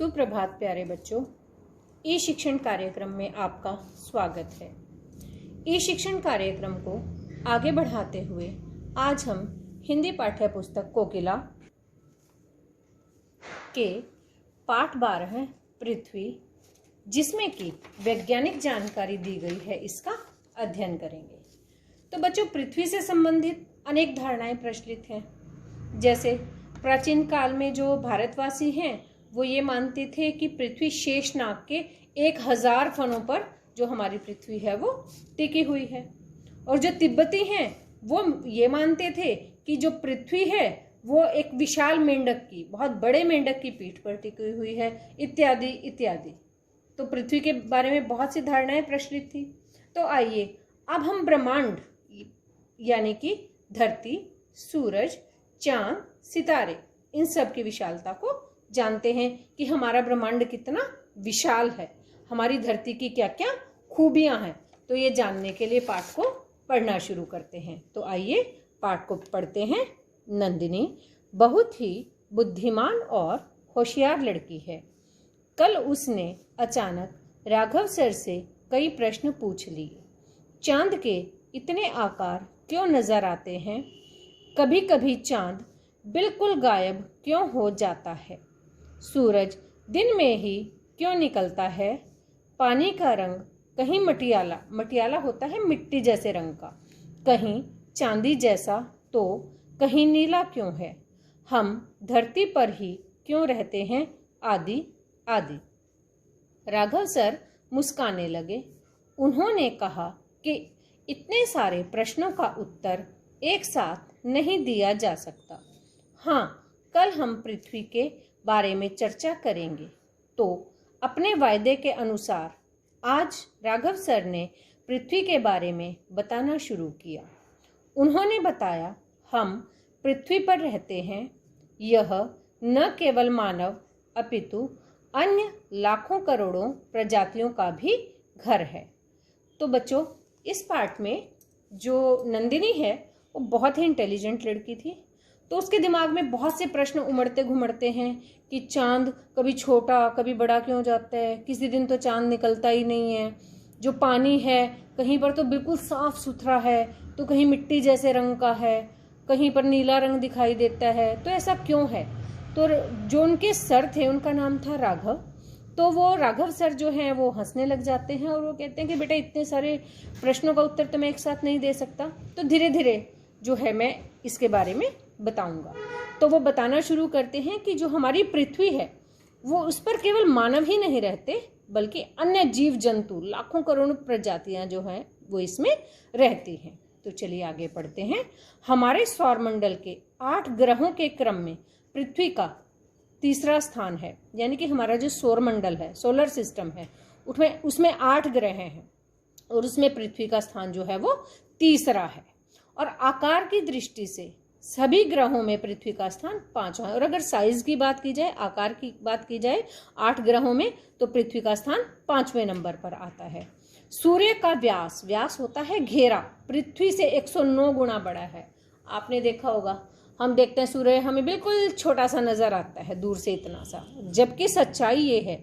सुप्रभात प्यारे बच्चों, ई शिक्षण कार्यक्रम में आपका स्वागत है। ई शिक्षण कार्यक्रम को आगे बढ़ाते हुए आज हम हिंदी पाठ्य पुस्तक कोकिला के पाठ 12 पृथ्वी, जिसमें कि वैज्ञानिक जानकारी दी गई है, इसका अध्ययन करेंगे। तो बच्चों, पृथ्वी से संबंधित अनेक धारणाएं प्रचलित हैं। जैसे प्राचीन काल में जो भारतवासी हैं वो ये मानते थे कि पृथ्वी शेषनाग के 1000 फनों पर जो हमारी पृथ्वी है वो टिकी हुई है। और जो तिब्बती हैं वो ये मानते थे कि जो पृथ्वी है वो एक विशाल मेंढक की, बहुत बड़े मेंढक की पीठ पर टिकी हुई है, इत्यादि इत्यादि। तो पृथ्वी के बारे में बहुत सी धारणाएं प्रचलित थी। तो आइए अब हम ब्रह्मांड यानी कि धरती, सूरज, चांद, सितारे, इन सब की विशालता को जानते हैं कि हमारा ब्रह्मांड कितना विशाल है, हमारी धरती की क्या क्या खूबियां हैं। तो ये जानने के लिए पाठ को पढ़ना शुरू करते हैं। तो आइए पाठ को पढ़ते हैं। नंदिनी बहुत ही बुद्धिमान और होशियार लड़की है। कल उसने अचानक राघव सर से कई प्रश्न पूछ लिए। चांद के इतने आकार क्यों नजर आते हैं? कभी कभी चांद बिल्कुल गायब क्यों हो जाता है? सूरज दिन में ही क्यों निकलता है? पानी का रंग कहीं मटियाला होता है मिट्टी जैसे रंग का, कहीं चांदी जैसा, तो कहीं नीला क्यों है? हम धरती पर ही क्यों रहते हैं? आदि आदि। राघव सर मुस्काने लगे। उन्होंने कहा कि इतने सारे प्रश्नों का उत्तर एक साथ नहीं दिया जा सकता। हाँ, कल हम पृथ्वी के बारे में चर्चा करेंगे। तो अपने वायदे के अनुसार आज राघव सर ने पृथ्वी के बारे में बताना शुरू किया। उन्होंने बताया, हम पृथ्वी पर रहते हैं। यह न केवल मानव अपितु अन्य लाखों करोड़ों प्रजातियों का भी घर है। तो बच्चों, इस पाठ में जो नंदिनी है वो बहुत ही इंटेलिजेंट लड़की थी। तो उसके दिमाग में बहुत से प्रश्न उमड़ते घुमड़ते हैं कि चांद कभी छोटा कभी बड़ा क्यों जाता है, किसी दिन तो चांद निकलता ही नहीं है। जो पानी है कहीं पर तो बिल्कुल साफ सुथरा है, तो कहीं मिट्टी जैसे रंग का है, कहीं पर नीला रंग दिखाई देता है। तो ऐसा क्यों है? तो जो उनके सर थे उनका नाम था राघव। तो वो राघव सर जो हैं वो हंसने लग जाते हैं और वो कहते हैं कि बेटा, इतने सारे प्रश्नों का उत्तर तो मैं एक साथ नहीं दे सकता, तो धीरे धीरे जो है मैं इसके बारे में बताऊंगा। तो वो बताना शुरू करते हैं कि जो हमारी पृथ्वी है वो उस पर केवल मानव ही नहीं रहते, बल्कि अन्य जीव जंतु लाखों करोड़ों प्रजातियां जो हैं वो इसमें रहती हैं। तो चलिए आगे पढ़ते हैं। हमारे सौरमंडल के 8 ग्रहों के क्रम में पृथ्वी का तीसरा स्थान है। यानी कि हमारा जो सौरमंडल है, सोलर सिस्टम है, उसमें 8 ग्रह हैं और उसमें पृथ्वी का स्थान जो है वो तीसरा है। और आकार की दृष्टि से सभी ग्रहों में पृथ्वी का स्थान 5वां है। और अगर साइज की बात की जाए, आकार की बात की जाए 8 ग्रहों में, तो पृथ्वी का स्थान 5वें नंबर पर आता है। सूर्य का व्यास होता है घेरा, पृथ्वी से 109 गुना बड़ा है। आपने देखा होगा, हम देखते हैं सूर्य हमें बिल्कुल छोटा सा नजर आता है दूर से, इतना सा, जबकि सच्चाई ये है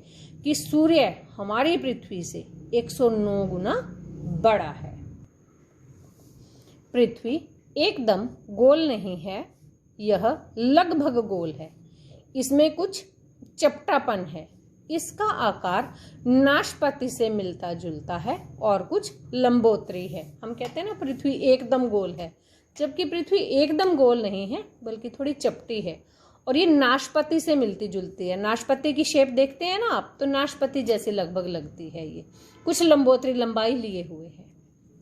कि सूर्य हमारी पृथ्वी से 109 गुना बड़ा है। पृथ्वी एकदम गोल नहीं है, यह लगभग गोल है। इसमें कुछ चपटापन है। इसका आकार नाशपाती से मिलता जुलता है और कुछ लंबोतरी है। हम कहते हैं ना पृथ्वी एकदम गोल है, जबकि पृथ्वी एकदम गोल नहीं है, बल्कि थोड़ी चपटी है और ये नाशपाती से मिलती जुलती है। नाशपाती की शेप देखते हैं ना आप, तो नाशपाती जैसी लगभग लगती है। ये कुछ लंबोतरी लंबाई लिए हुए है।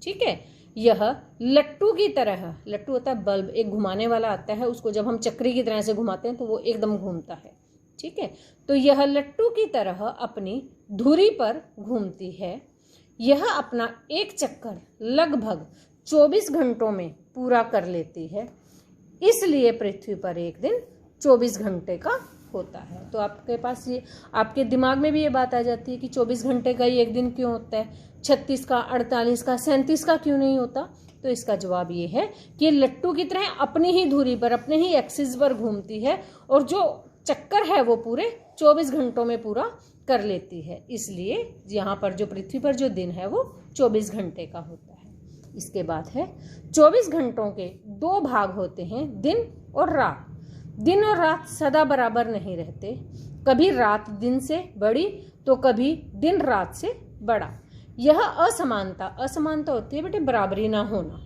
ठीक है। यह लट्टू की तरह, लट्टू होता है बल्ब, एक घुमाने वाला आता है, उसको जब हम चक्री की तरह से घुमाते हैं तो वो एकदम घूमता है। ठीक है। तो यह लट्टू की तरह अपनी धुरी पर घूमती है। यह अपना एक चक्कर लगभग 24 घंटों में पूरा कर लेती है। इसलिए पृथ्वी पर एक दिन 24 घंटे का होता है। तो आपके पास ये, आपके दिमाग में भी ये बात आ जाती है कि 24 घंटे का ही एक दिन क्यों होता है, 36 का, 48 का, 37 का क्यों नहीं होता? तो इसका जवाब ये है कि लट्टू की तरह अपनी ही धुरी पर, अपने ही एक्सिस पर घूमती है और जो चक्कर है वो पूरे 24 घंटों में पूरा कर लेती है। इसलिए यहाँ पर जो पृथ्वी पर जो दिन है वो 24 घंटे का होता है। इसके बाद है 24 घंटों के 2 भाग होते हैं, दिन और रात। दिन और रात सदा बराबर नहीं रहते, कभी रात दिन से बड़ी तो कभी दिन रात से बड़ा। यह असमानता होती है बेटे बराबरी ना होना,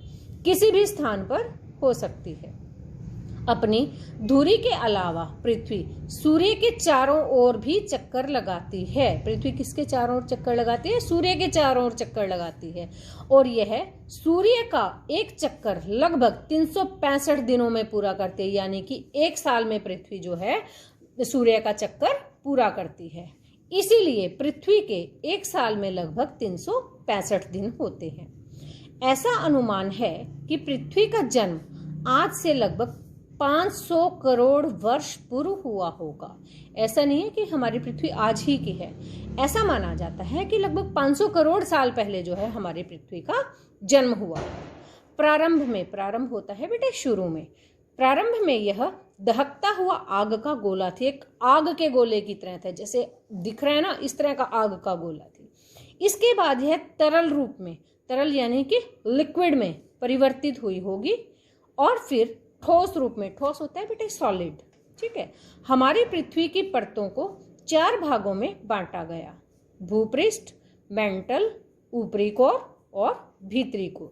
किसी भी स्थान पर हो सकती है। अपनी धुरी के अलावा पृथ्वी सूर्य के चारों ओर भी चक्कर लगाती है। पृथ्वी किसके चारों ओर चक्कर लगाती है? सूर्य के चारों ओर चक्कर लगाती है। और यह सूर्य का एक चक्कर लगभग 365 दिनों में पूरा करती है, यानी कि 1 साल में पृथ्वी जो है सूर्य का चक्कर पूरा करती है। इसीलिए पृथ्वी के 1 साल में लगभग 365 दिन होते हैं। ऐसा अनुमान है कि पृथ्वी का जन्म आज से लगभग 500 करोड़ वर्ष पूर्व हुआ होगा। ऐसा नहीं है कि हमारी पृथ्वी आज ही की है, ऐसा माना जाता है कि लगभग 500 करोड़ साल पहले जो है हमारी पृथ्वी का जन्म हुआ है। प्रारंभ होता है बेटे शुरू में। प्रारंभ में यह दहकता हुआ आग का गोला थी, एक आग के गोले की तरह था, जैसे दिख रहा है ना, इस तरह का आग का गोला थी। इसके बाद यह तरल रूप में, तरल यानी कि लिक्विड में परिवर्तित हुई होगी, और फिर ठोस रूप में, ठोस होता है बेटे सॉलिड, ठीक है। हमारी पृथ्वी की परतों को 4 भागों में बांटा गया, भूपृष्ठ, मेंटल, ऊपरी कोर और भीतरी कोर।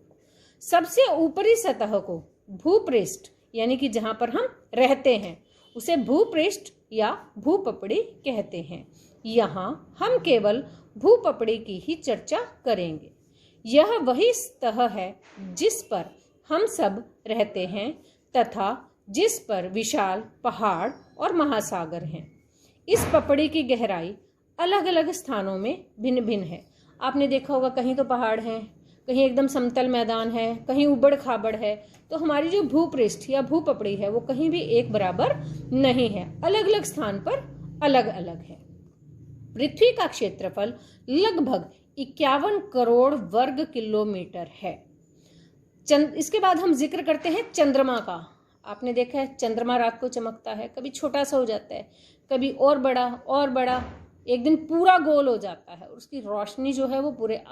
सबसे ऊपरी सतह को भूपृष्ठ यानी कि जहां पर हम रहते हैं उसे भूपृष्ठ या भूपपड़ी कहते हैं। यहाँ हम केवल भूपपड़ी की ही चर्चा करेंगे। यह वही सतह है जिस पर हम सब रहते हैं तथा जिस पर विशाल पहाड़ और महासागर हैं। इस पपड़ी की गहराई अलग अलग स्थानों में भिन्न भिन्न है। आपने देखा होगा कहीं तो पहाड़ हैं, कहीं एकदम समतल मैदान है, कहीं उबड़ खाबड़ है। तो हमारी जो भूपृष्ठ या भूपपड़ी है वो कहीं भी एक बराबर नहीं है, अलग अलग स्थान पर अलग अलग है। पृथ्वी का क्षेत्रफल लगभग 51 करोड़ वर्ग किलोमीटर है। इसके बाद हम जिक्र करते हैं चंद्रमा का। आपने देखा है चंद्रमा रात को चमकता है, कभी छोटा सा हो जाता है, कभी और बड़ा, एक दिन पूरा गोल हो जाता है। उसकी रोशनी जो है वो पूरे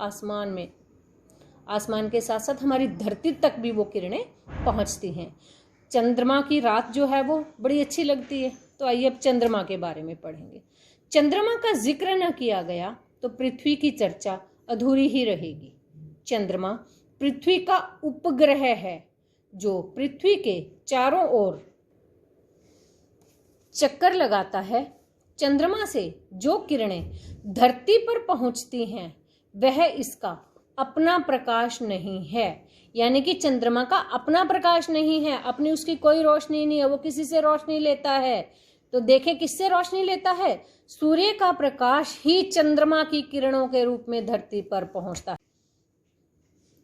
आसमान के साथ साथ हमारी धरती तक भी वो किरणें पहुंचती हैं। चंद्रमा की रात जो है वो बड़ी अच्छी लगती है। तो आइए अब चंद्रमा के बारे में पढ़ेंगे। चंद्रमा का जिक्र न किया गया तो पृथ्वी की चर्चा अधूरी ही रहेगी। चंद्रमा पृथ्वी का उपग्रह है जो पृथ्वी के चारों ओर चक्कर लगाता है। चंद्रमा से जो किरणें धरती पर पहुंचती हैं वह इसका अपना प्रकाश नहीं है, यानी कि चंद्रमा का अपना प्रकाश नहीं है, अपनी उसकी कोई रोशनी नहीं है, वो किसी से रोशनी लेता है। तो देखें किससे रोशनी लेता है? सूर्य का प्रकाश ही चंद्रमा की किरणों के रूप में धरती पर पहुंचता है।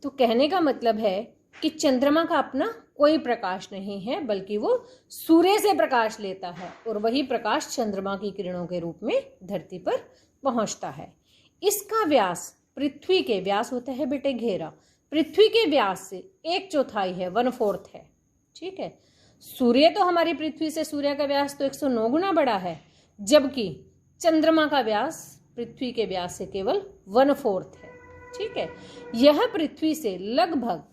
तो कहने का मतलब है कि चंद्रमा का अपना कोई प्रकाश नहीं है, बल्कि वो सूर्य से प्रकाश लेता है और वही प्रकाश चंद्रमा की किरणों के रूप में धरती पर पहुंचता है। इसका व्यास पृथ्वी के व्यास होता है बेटे घेरा, पृथ्वी के व्यास से 1/4 है, 1/4 है, ठीक है। सूर्य तो हमारी पृथ्वी से, सूर्य का व्यास तो 109 गुना बड़ा है, जबकि चंद्रमा का व्यास पृथ्वी के व्यास से केवल 1/4 है, ठीक है। यह पृथ्वी से लगभग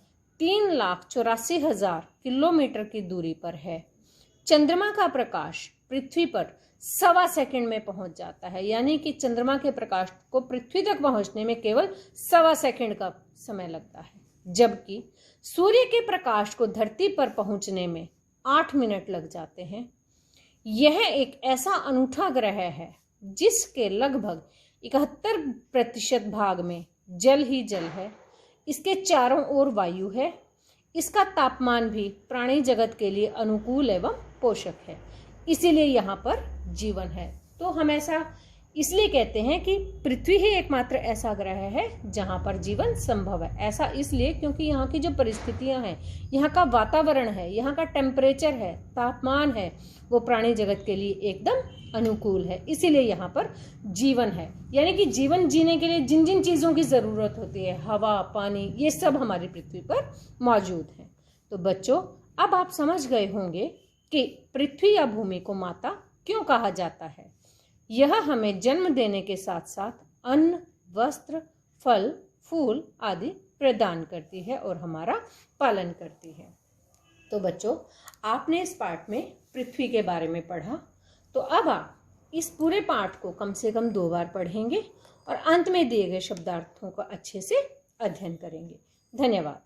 3,84,000 किलोमीटर की दूरी पर है। चंद्रमा का प्रकाश पृथ्वी पर 1.25 सेकंड में पहुंच जाता है, यानी कि चंद्रमा के प्रकाश को पृथ्वी तक पहुंचने में केवल 1.25 सेकंड का समय लगता है, जबकि सूर्य के प्रकाश को धरती पर पहुंचने में 8 मिनट लग जाते हैं। यह एक ऐसा अनूठा ग्रह है जिसके लगभग 71% भाग में जल ही जल है। इसके चारों ओर वायु है। इसका तापमान भी प्राणी जगत के लिए अनुकूल एवं पोषक है, इसीलिए यहाँ पर जीवन है। तो हम ऐसा इसलिए कहते हैं कि पृथ्वी ही एकमात्र ऐसा ग्रह है जहाँ पर जीवन संभव है। ऐसा इसलिए क्योंकि यहाँ की जो परिस्थितियाँ हैं, यहाँ का वातावरण है, यहाँ का टेम्परेचर है, तापमान है, वो प्राणी जगत के लिए एकदम अनुकूल है, इसीलिए यहाँ पर जीवन है। यानी कि जीवन जीने के लिए जिन जिन चीज़ों की ज़रूरत होती है, हवा, पानी, ये सब हमारी पृथ्वी पर मौजूद है। तो बच्चों, अब आप समझ गए होंगे कि पृथ्वी या भूमि को माता क्यों कहा जाता है? यह हमें जन्म देने के साथ साथ अन्न, वस्त्र, फल, फूल आदि प्रदान करती है और हमारा पालन करती है। तो बच्चों, आपने इस पाठ में पृथ्वी के बारे में पढ़ा। तो अब आप इस पूरे पाठ को कम से कम 2 बार पढ़ेंगे और अंत में दिए गए शब्दार्थों का अच्छे से अध्ययन करेंगे। धन्यवाद।